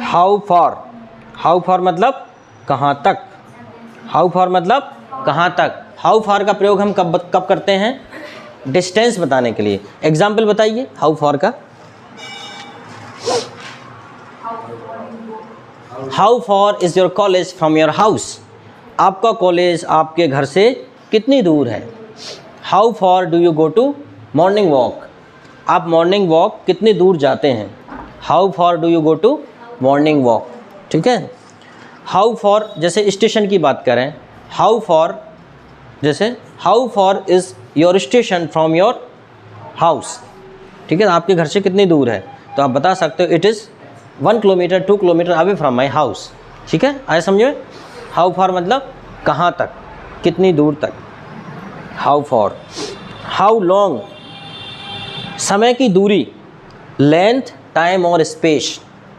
How for मतलब कहाँ तक, हाउ फॉर मतलब कहाँ तक। हाउ फॉर का प्रयोग हम कब करते हैं, डिस्टेंस बताने के लिए। एग्जाम्पल बताइए हाउ फॉर का। How far is your college from your house, आपका कॉलेज आपके घर से कितनी दूर है। How far do you go to morning walk, आप मॉर्निंग वॉक कितनी दूर जाते हैं। How far do you go to morning walk, ठीक है। हाउ फॉर जैसे स्टेशन की बात करें, हाउ फॉर जैसे how far is your station from your house, ठीक है, आपके घर से कितनी दूर है, तो आप बता सकते हो it is 1 kilometre 2 kilometre away from my house, ठीक है। आए समझे। हाउ फॉर मतलब कहाँ तक, कितनी दूर तक। How for. हाउ लॉन्ग समय की दूरी, लेंथ टाइम और स्पेस।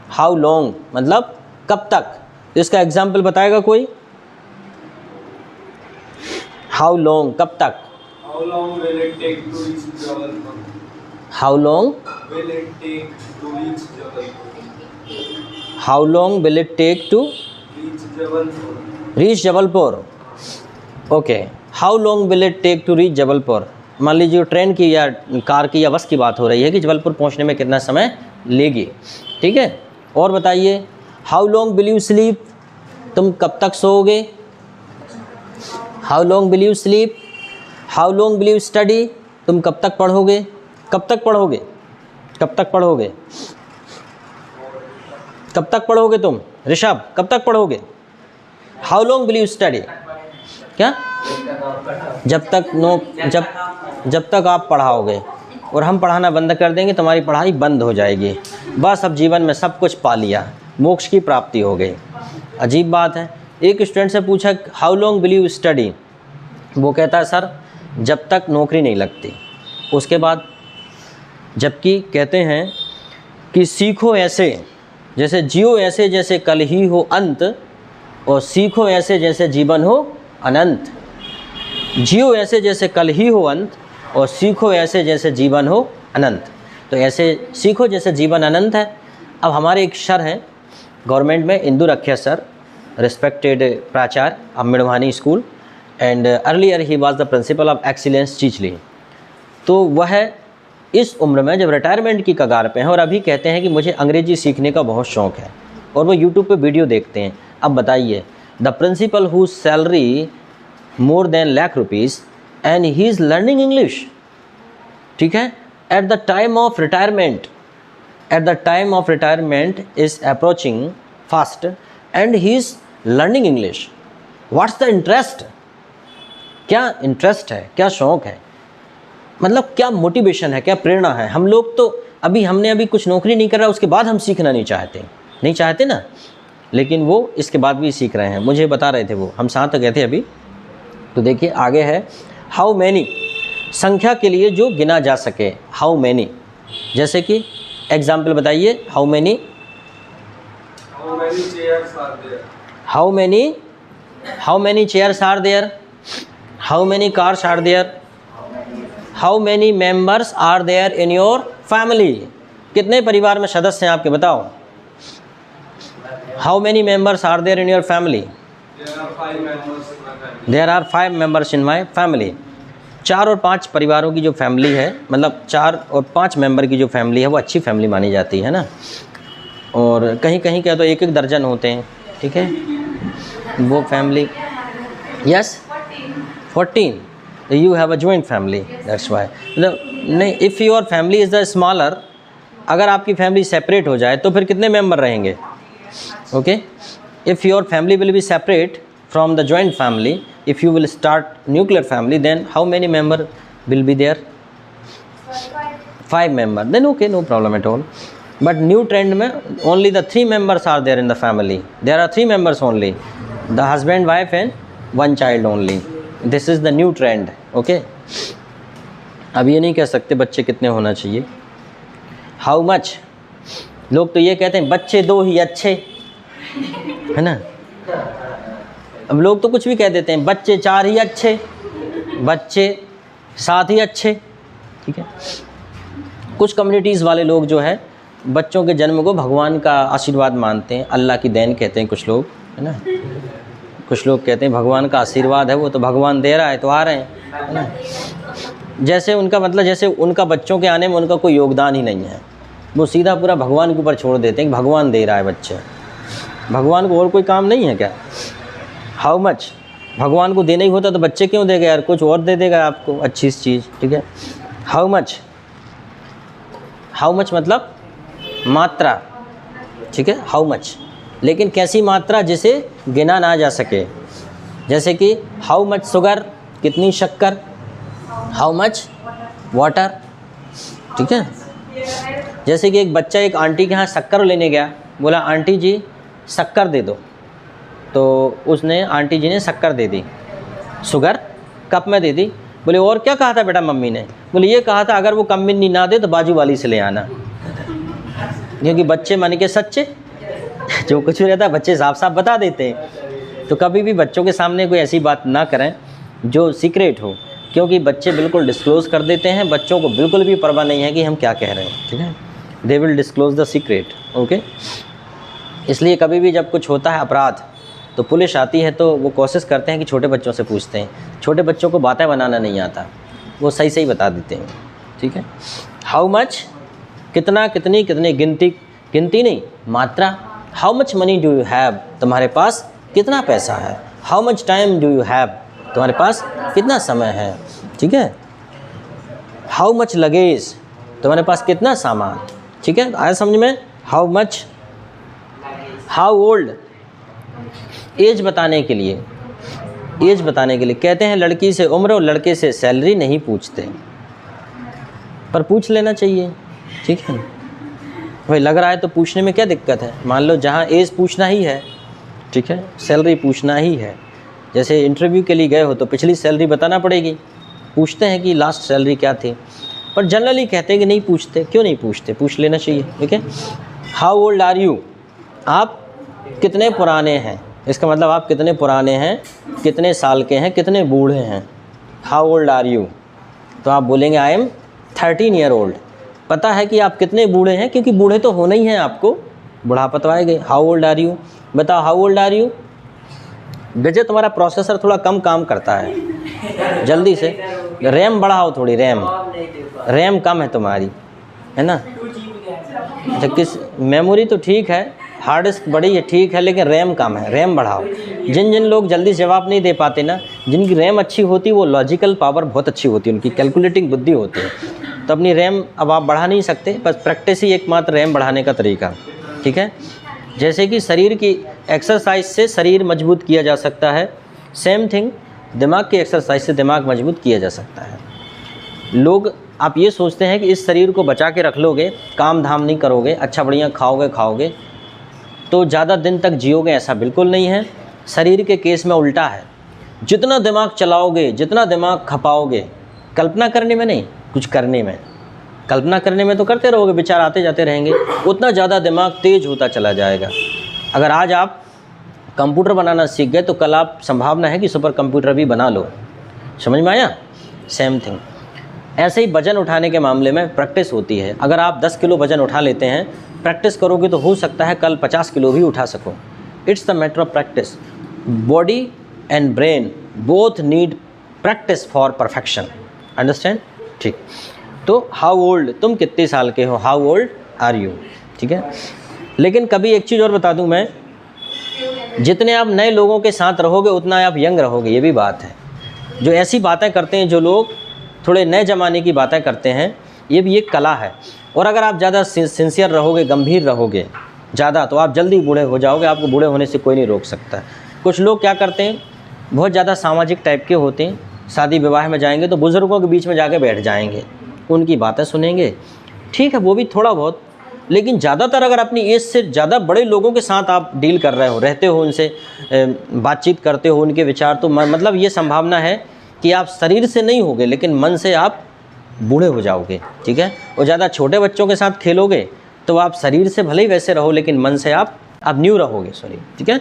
हाउ लॉन्ग मतलब कब तक, तो इसका एग्जाम्पल बताएगा कोई। हाउ लॉन्ग कब तक। How long will it take to reach Jabalpur? How long Will it take to reach Jabalpur? How long will it take to Reach Jabalpur. Reach Jabalpur, okay. How long will it take to reach Jabalpur, मान लीजिए train की या car की या बस की बात हो रही है कि जबलपुर पहुंचने में कितना समय लेगी, ठीक है। और बताइए how long will you sleep, तुम कब तक सोओगे। How long will you sleep. How long will you study, तुम कब तक पढ़ोगे, कब तक पढ़ोगे, कब तक पढ़ोगे, कब तक पढ़ोगे तुम ऋषभ, कब तक पढ़ोगे। How long will you study, क्या, जब तक आप पढ़ाओगे, और हम पढ़ाना बंद कर देंगे तुम्हारी पढ़ाई बंद हो जाएगी, बस अब जीवन में सब कुछ पा लिया, मोक्ष की प्राप्ति हो गई। अजीब बात है। एक स्टूडेंट से पूछा how long will you study, वो कहता है सर जब तक नौकरी नहीं लगती। उसके बाद जबकि कहते हैं कि सीखो ऐसे जैसे जियो ऐसे जैसे कल ही हो अंत, और सीखो ऐसे जैसे जीवन हो अनंत। जियो ऐसे जैसे कल ही हो अंत, और सीखो ऐसे जैसे जीवन हो अनंत। तो ऐसे सीखो जैसे जीवन अनंत है। अब हमारे एक सर हैं गवर्नमेंट में, इंदु रखिया सर, रिस्पेक्टेड प्राचार्य of Midwani school, and earlier he was the principal of excellence Chichli. तो वह इस उम्र में जब रिटायरमेंट की कगार पे हैं और अभी कहते हैं कि मुझे अंग्रेजी सीखने का बहुत शौक़ है, और वो यूट्यूब पे वीडियो देखते हैं। अब बताइए, the principal whose salary more than lakh rupees and he is learning English, ठीक है, at the time of retirement, at the time of retirement is approaching fast and he is learning English. What's the interest, क्या interest है, क्या शौक़ है, मतलब क्या motivation है, क्या प्रेरणा है। हम लोग तो हमने अभी कुछ नौकरी नहीं कर रहा, उसके बाद हम सीखना नहीं चाहते ना, लेकिन वो इसके बाद भी सीख रहे हैं। मुझे बता रहे थे वो, हम साथ गए थे अभी। तो देखिए आगे है हाउ मैनी, संख्या के लिए जो गिना जा सके, हाउ मैनी। जैसे कि एग्जाम्पल बताइए, how many chairs are there? How many chairs are there, how many cars are there, how many members are there in your family, कितने परिवार में सदस्य हैं आपके, बताओ। How many members are there in your family, there are 5 members in my family. 4 और 5 परिवारों की जो फैमिली है, मतलब 4 और 5 मेंबर की जो फैमिली है वो अच्छी फैमिली मानी जाती है ना। और कहीं कहीं क्या तो 1-1 दर्जन होते हैं, ठीक है, वो family. Yes 14, you have a joint family, that's why. मतलब नहीं, if your family is the smaller, अगर आपकी फैमिली सेपरेट हो जाए तो फिर कितने मेंबर रहेंगे, okay. If your family will be separate from the joint family, if you will start nuclear family, then how many member will be there, 5 member, then okay, no problem at all. But new trend में only the 3 members are there in the family, there are 3 members only, the husband wife and 1 child only, this is the new trend, okay. अब ये नहीं कह सकते बच्चे कितने होना चाहिए। हाउ मच, लोग तो ये कहते हैं बच्चे 2 ही अच्छे, है ना। अब लोग तो कुछ भी कह देते हैं, बच्चे 4 ही अच्छे, बच्चे 7 ही अच्छे, ठीक है। कुछ कम्युनिटीज़ वाले लोग जो है बच्चों के जन्म को भगवान का आशीर्वाद मानते हैं, अल्लाह की देन कहते हैं कुछ लोग, है ना। कुछ लोग कहते हैं भगवान का आशीर्वाद है, वो तो भगवान दे रहा है तो आ रहे हैं, है ना। जैसे उनका मतलब जैसे उनका बच्चों के आने में उनका कोई योगदान ही नहीं है, वो सीधा पूरा भगवान के ऊपर छोड़ देते हैं कि भगवान दे रहा है बच्चे। भगवान को और कोई काम नहीं है क्या? हाउ मच, भगवान को देना ही होता तो बच्चे क्यों देगा यार, कुछ और दे देगा आपको अच्छी चीज़, ठीक है। हाउ मच, हाउ मच मतलब मात्रा, ठीक है, हाउ मच। लेकिन कैसी मात्रा जिसे गिना ना जा सके, जैसे कि हाउ मच शुगर, कितनी शक्कर, हाउ मच वाटर, ठीक है। जैसे कि एक बच्चा एक आंटी के यहाँ शक्कर लेने गया, बोला आंटी जी शक्कर दे दो, तो उसने आंटी जी ने शक्कर दे दी, शुगर कप में दे दी। बोले और क्या कहा था बेटा मम्मी ने? बोले ये कहा था अगर वो कम मिन्नी ना दे तो बाजू वाली से ले आना। क्योंकि बच्चे मन के सच्चे, जो कुछ भी रहता है बच्चे साफ साफ बता देते हैं। तो कभी भी बच्चों के सामने कोई ऐसी बात ना करें जो सीक्रेट हो, क्योंकि बच्चे बिल्कुल डिस्क्लोज़ कर देते हैं, बच्चों को बिल्कुल भी परवाह नहीं है कि हम क्या कह रहे हैं, ठीक है। They will disclose the secret, okay. इसलिए कभी भी जब कुछ होता है अपराध तो पुलिस आती है तो वो कोशिश करते हैं कि छोटे बच्चों से पूछते हैं। छोटे बच्चों को बातें बनाना नहीं आता, वो सही सही बता देते हैं, ठीक है। हाउ मच, कितना, कितनी, कितनी, गिनती, गिनती नहीं मात्रा। How much money do you have, तुम्हारे पास कितना पैसा है। How much time do you have, तुम्हारे पास कितना समय है, ठीक है। हाउ मच लगेज, तुम्हारे पास कितना सामान, ठीक है। आया समझ में? How much, how old, age बताने के लिए, एज बताने के लिए कहते हैं लड़की से उम्र और लड़के से सैलरी नहीं पूछते, पर पूछ लेना चाहिए, ठीक है। भाई लग रहा है तो पूछने में क्या दिक्कत है। मान लो जहाँ एज पूछना ही है, ठीक है, सैलरी पूछना ही है। जैसे इंटरव्यू के लिए गए हो तो पिछली सैलरी बताना पड़ेगी, पूछते हैं कि लास्ट सैलरी क्या थी, पर जनरली कहते हैं कि नहीं पूछते। क्यों नहीं पूछते? पूछ लेना चाहिए, ठीक है। हाउ ओल्ड आर यू, आप कितने पुराने हैं, इसका मतलब आप कितने पुराने हैं, कितने साल के हैं, कितने बूढ़े हैं। हाउ ओल्ड आर यू, तो आप बोलेंगे आई एम 13 ईयर ओल्ड। पता है कि आप कितने बूढ़े हैं, क्योंकि बूढ़े तो होना ही हैं, आपको बुढ़ापा तो आएगा। हाउ ओल्ड आर यू, बताओ हाउ ओल्ड आर यू। गजे तुम्हारा प्रोसेसर थोड़ा कम काम करता है, जल्दी से रैम बढ़ाओ थोड़ी, रैम कम है तुम्हारी, है ना। अच्छा किस, मेमोरी तो ठीक है, हार्ड डिस्क बड़ी है ठीक है, लेकिन रैम कम है, रैम बढ़ाओ। जिन जिन लोग जल्दी जवाब नहीं दे पाते ना, जिनकी रैम अच्छी होती है वो लॉजिकल पावर बहुत अच्छी होती है, उनकी कैलकुलेटिंग बुद्धि होती है, तो अपनी रैम अब आप बढ़ा नहीं सकते, बस प्रैक्टिस ही एकमात्र रैम बढ़ाने का तरीका, ठीक है। जैसे कि शरीर की एक्सरसाइज से शरीर मजबूत किया जा सकता है, सेम थिंग दिमाग की एक्सरसाइज से दिमाग मजबूत किया जा सकता है। लोग आप ये सोचते हैं कि इस शरीर को बचा के रख लोगे, काम धाम नहीं करोगे, अच्छा बढ़िया खाओगे तो ज़्यादा दिन तक जियोगे, ऐसा बिल्कुल नहीं है। शरीर के केस में उल्टा है, जितना दिमाग चलाओगे, जितना दिमाग खपाओगे, कल्पना करने में नहीं, कुछ करने में। कल्पना करने में तो करते रहोगे, विचार आते जाते रहेंगे, उतना ज़्यादा दिमाग तेज़ होता चला जाएगा। अगर आज आप कंप्यूटर बनाना सीख गए तो कल आप संभावना है कि सुपर कंप्यूटर भी बना लो। समझ में आया? सेम थिंग ऐसे ही वज़न उठाने के मामले में प्रैक्टिस होती है। अगर आप 10 किलो वज़न उठा लेते हैं, प्रैक्टिस करोगे तो हो सकता है कल 50 किलो भी उठा सको। It's the matter of practice. Body and brain both need practice for perfection. Understand? ठीक। तो हाउ ओल्ड, तुम कितने साल के हो, हाउ ओल्ड आर यू, ठीक है। लेकिन कभी एक चीज़ और बता दूं मैं, जितने आप नए लोगों के साथ रहोगे उतना आप यंग रहोगे, ये भी बात है। जो ऐसी बातें करते हैं, जो लोग थोड़े नए ज़माने की बातें करते हैं, ये भी एक कला है। और अगर आप ज़्यादा सिंसियर रहोगे, गंभीर रहोगे ज़्यादा, तो आप जल्दी बूढ़े हो जाओगे, आपको बूढ़े होने से कोई नहीं रोक सकता। कुछ लोग क्या करते हैं, बहुत ज़्यादा सामाजिक टाइप के होते हैं, शादी विवाह में जाएंगे तो बुज़ुर्गों के बीच में जाके बैठ जाएंगे, उनकी बातें सुनेंगे, ठीक है, वो भी थोड़ा बहुत। लेकिन ज़्यादातर अगर अपनी एज से ज़्यादा बड़े लोगों के साथ आप डील कर रहे हो, रहते हो, उनसे बातचीत करते हो, उनके विचार, तो मतलब ये संभावना है कि आप शरीर से नहीं होगे लेकिन मन से आप बूढ़े हो जाओगे, ठीक है। और ज़्यादा छोटे बच्चों के साथ खेलोगे तो आप शरीर से भले ही वैसे रहो लेकिन मन से आप न्यू रहोगे, सॉरी, ठीक है।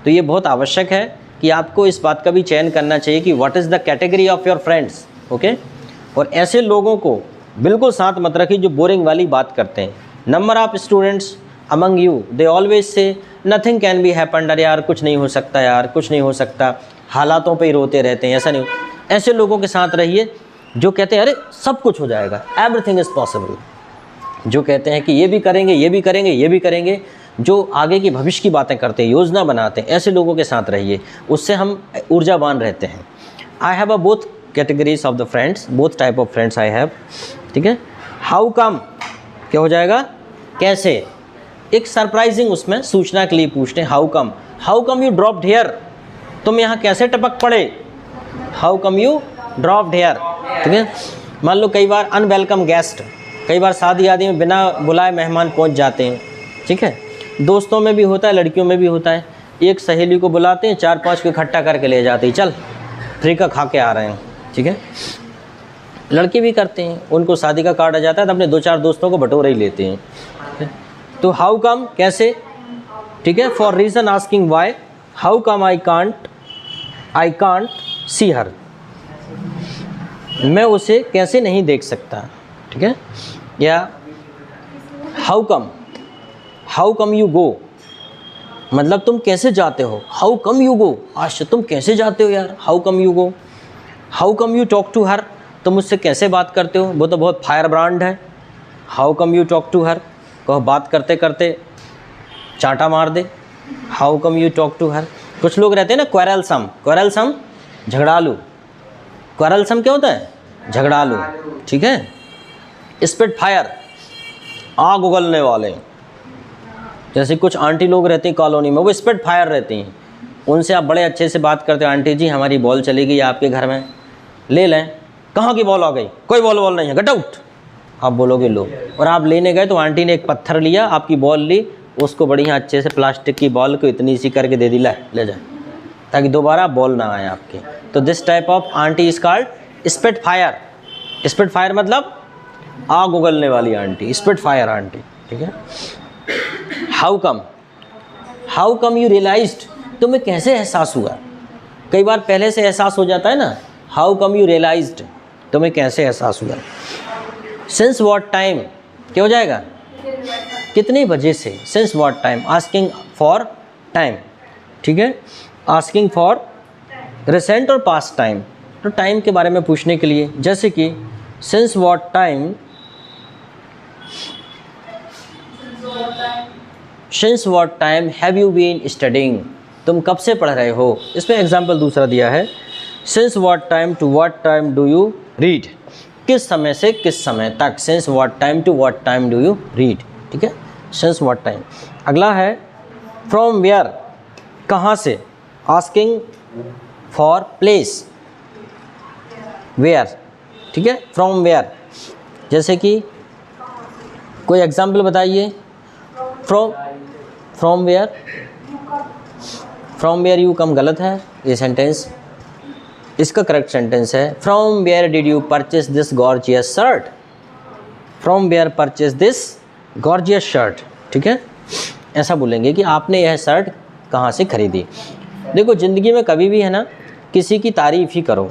तो ये बहुत आवश्यक है कि आपको इस बात का भी चयन करना चाहिए कि what is the category of your friends, okay. और ऐसे लोगों को बिल्कुल साथ मत रखिए जो बोरिंग वाली बात करते हैं, number of students among you they always say nothing can be happened, अरे यार कुछ नहीं हो सकता, यार कुछ नहीं हो सकता, हालातों पे ही रोते रहते हैं, ऐसा नहीं। ऐसे लोगों के साथ रहिए जो कहते हैं अरे सब कुछ हो जाएगा, एवरीथिंग इज़ पॉसिबल। जो कहते हैं कि ये भी करेंगे, ये भी करेंगे, ये भी करेंगे, जो आगे की भविष्य की बातें करते हैं, योजना बनाते हैं, ऐसे लोगों के साथ रहिए, उससे हम ऊर्जावान रहते हैं। I have a both categories of the friends, both type of friends I have, ठीक है। हाउ कम क्या हो जाएगा, कैसे, एक सरप्राइजिंग उसमें सूचना के लिए पूछते हैं how come you dropped here, तुम यहाँ कैसे टपक पड़े, how come you dropped here, ठीक है। मान लो कई बार अनवेलकम गेस्ट, कई बार शादी आदि में बिना बुलाए मेहमान पहुँच जाते हैं, ठीक है। दोस्तों में भी होता है, लड़कियों में भी होता है, एक सहेली को बुलाते हैं, 4-5 को इकट्ठा करके ले जाते हैं, चल फ्री का खा के आ रहे हैं, ठीक है। लड़के भी करते हैं, उनको शादी का कार्ड आ जाता है तो अपने 2-4 दोस्तों को बटोरे ही लेते हैं, ठीक है? तो हाउ कम कैसे, ठीक है। For reason asking why, how come I can't see her, मैं उसे कैसे नहीं देख सकता, ठीक है। या हाउ कम यू गो, मतलब तुम कैसे जाते हो, हाउ कम यू गो, आज तुम कैसे जाते हो यार, how come you go. How come you talk to her, तुम मुझसे कैसे बात करते हो, वो तो बहुत फायर ब्रांड है। How come you talk to her, कहो बात करते करते चांटा मार दे, how come you talk to her. कुछ लोग रहते हैं ना क्वेरलसम झगड़ालू, क्वेरलसम क्या होता है, झगड़ालू, ठीक है। स्पिट फायर, आग उगलने वाले, जैसे कुछ आंटी लोग रहती हैं कॉलोनी में, वो स्पिट फायर रहती हैं, उनसे आप बड़े अच्छे से बात करते हो, आंटी जी हमारी बॉल चली गई आपके घर में, ले लें, कहाँ की बॉल आ गई, कोई बॉल नहीं है, गेट आउट, आप बोलोगे लो। और आप लेने गए तो आंटी ने एक पत्थर लिया, आपकी बॉल ली, उसको बढ़िया अच्छे से प्लास्टिक की बॉल को इतनी सी करके दे दी, ले जाए, ताकि दोबारा बॉल ना आए आपके। तो this type of aunty is called spit fire. Spit fire मतलब आग उगलने वाली आंटी, स्पिट फायर आंटी, ठीक है। हाउ कम यू रियलाइज्ड, तुम्हें कैसे एहसास हुआ, कई बार पहले से एहसास हो जाता है ना, हाउ कम यू रियलाइज्ड, तुम्हें कैसे एहसास हुआ। सिंस व्हाट टाइम क्या हो जाएगा, कितने बजे से, since what time, asking for time, ठीक है। आस्किंग फॉर रिसेंट और पास्ट टाइम, तो टाइम के बारे में पूछने के लिए, जैसे कि since what time, since what time have you been studying, तुम कब से पढ़ रहे हो। इसमें एग्जाम्पल दूसरा दिया है, since what time to what time do you read, किस समय से किस समय तक, since what time to what time do you read, ठीक है, सिंस व्हाट टाइम। अगला है फ्रॉम वेयर, कहाँ से, आस्किंग फॉर प्लेस, वेयर, ठीक है, फ्रॉम वेयर। जैसे कि कोई एग्जाम्पल बताइए, फ्रॉम वेयर यू कम गलत है ये सेंटेंस, इसका करेक्ट सेंटेंस है from where did you purchase this gorgeous shirt, from where purchase this gorgeous shirt, ठीक है। ऐसा बोलेंगे कि आपने यह शर्ट कहाँ से खरीदी। देखो ज़िंदगी में कभी भी है ना, किसी की तारीफ़ ही करो।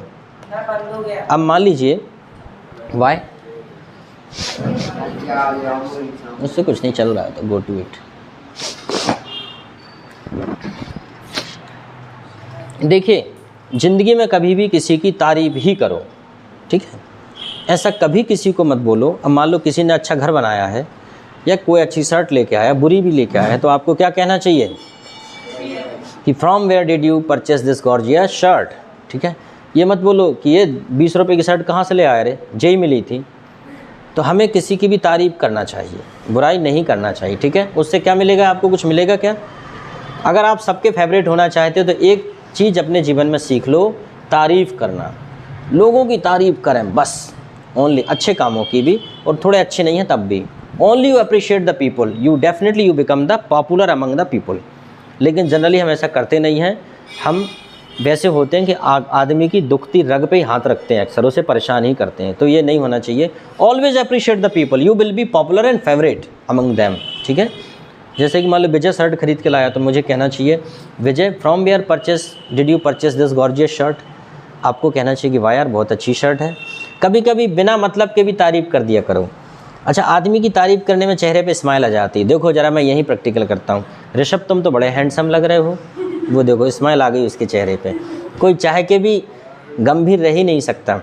अब मान लीजिए वाई, उससे कुछ नहीं चल रहा है तो गो टू इट। देखिए ज़िंदगी में कभी भी किसी की तारीफ़ ही करो, ठीक है। ऐसा कभी किसी को मत बोलो। अब मान लो किसी ने अच्छा घर बनाया है या कोई अच्छी शर्ट लेके आया, बुरी भी लेके आया है, तो आपको क्या कहना चाहिए कि from where did you purchase this gorgeous shirt, ठीक है। ये मत बोलो कि ये 20 रुपये की शर्ट कहाँ से ले आए रे, जेई मिली थी। तो हमें किसी की भी तारीफ़ करना चाहिए, बुराई नहीं करना चाहिए, ठीक है। उससे क्या मिलेगा, आपको कुछ मिलेगा क्या। अगर आप सबके फेवरेट होना चाहते हो तो एक चीज़ अपने जीवन में सीख लो, तारीफ़ करना। लोगों की तारीफ़ करें बस, ओनली, अच्छे कामों की भी और थोड़े अच्छे नहीं हैं तब भी। Only you appreciate the people, you definitely you become the popular among the people. लेकिन जनरली हम ऐसा करते नहीं हैं। हम वैसे होते हैं कि आदमी की दुखती रग पे ही हाथ रखते हैं, अक्सर उसे परेशान ही करते हैं। तो ये नहीं होना चाहिए। Always appreciate the people, you will be popular and favourite among them, ठीक है। जैसे कि मान लो विजय शर्ट खरीद के लाया तो मुझे कहना चाहिए, Vijay from where purchase did you purchase this gorgeous shirt. आपको कहना चाहिए कि वाह यार बहुत अच्छी शर्ट है। कभी कभी बिना मतलब के भी तारीफ़ कर दिया करो। अच्छा, आदमी की तारीफ़ करने में चेहरे पे स्माइल आ जाती है। देखो ज़रा, मैं यही प्रैक्टिकल करता हूँ। ऋषभ, तुम तो बड़े हैंडसम लग रहे हो। वो देखो स्माइल आ गई उसके चेहरे पे। कोई चाह के भी गंभीर रह ही नहीं सकता।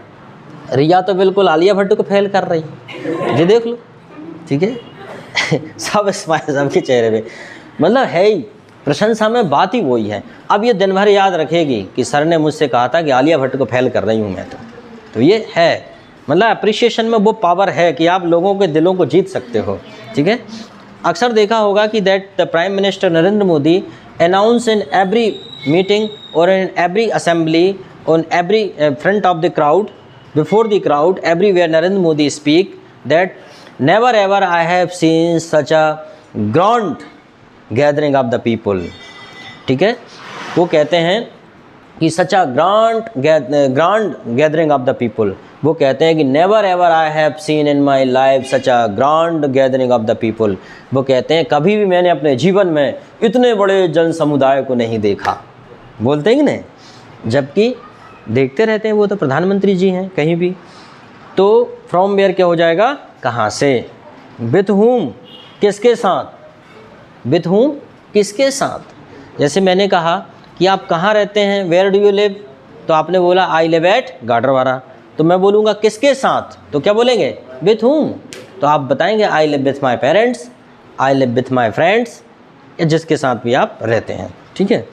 रिया तो बिल्कुल आलिया भट्ट को फेल कर रही, ये देख लो, ठीक है। सब स्माइल सबके चेहरे पे, मतलब है ही, प्रशंसा में बात ही वही है। अब ये दिन भर याद रखेगी कि सर ने मुझसे कहा था कि आलिया भट्ट को फेल कर रही हूँ मैं, तो ये है, मतलब अप्रिसिएशन में वो पावर है कि आप लोगों के दिलों को जीत सकते हो, ठीक है। अक्सर देखा होगा कि that the prime minister Narendra Modi announce in every meeting और in every assembly on every front of the crowd, before the crowd, everywhere Narendra Modi speak that never ever I have seen such a grand gathering of the people, ठीक है। वो कहते हैं कि such a grand gathering of the people, वो कहते हैं कि never ever I have seen in my life such a grand gathering of the people. वो कहते हैं कभी भी मैंने अपने जीवन में इतने बड़े जन समुदाय को नहीं देखा, बोलते हैं कि नहीं, जबकि देखते रहते हैं वो तो प्रधानमंत्री जी हैं कहीं भी। तो फ्रॉम वेयर क्या हो जाएगा, कहाँ से, विथ हुम, किसके साथ, विथ हुम, किसके साथ। जैसे मैंने कहा कि आप कहाँ रहते हैं, वेयर डू यू लिव, तो आपने बोला आई लिव एट गाडरवारा, तो मैं बोलूँगा किसके साथ, तो क्या बोलेंगे, विथ हुम। तो आप बताएंगे I live with my parents, I live with my friends, या जिसके साथ भी आप रहते हैं, ठीक है।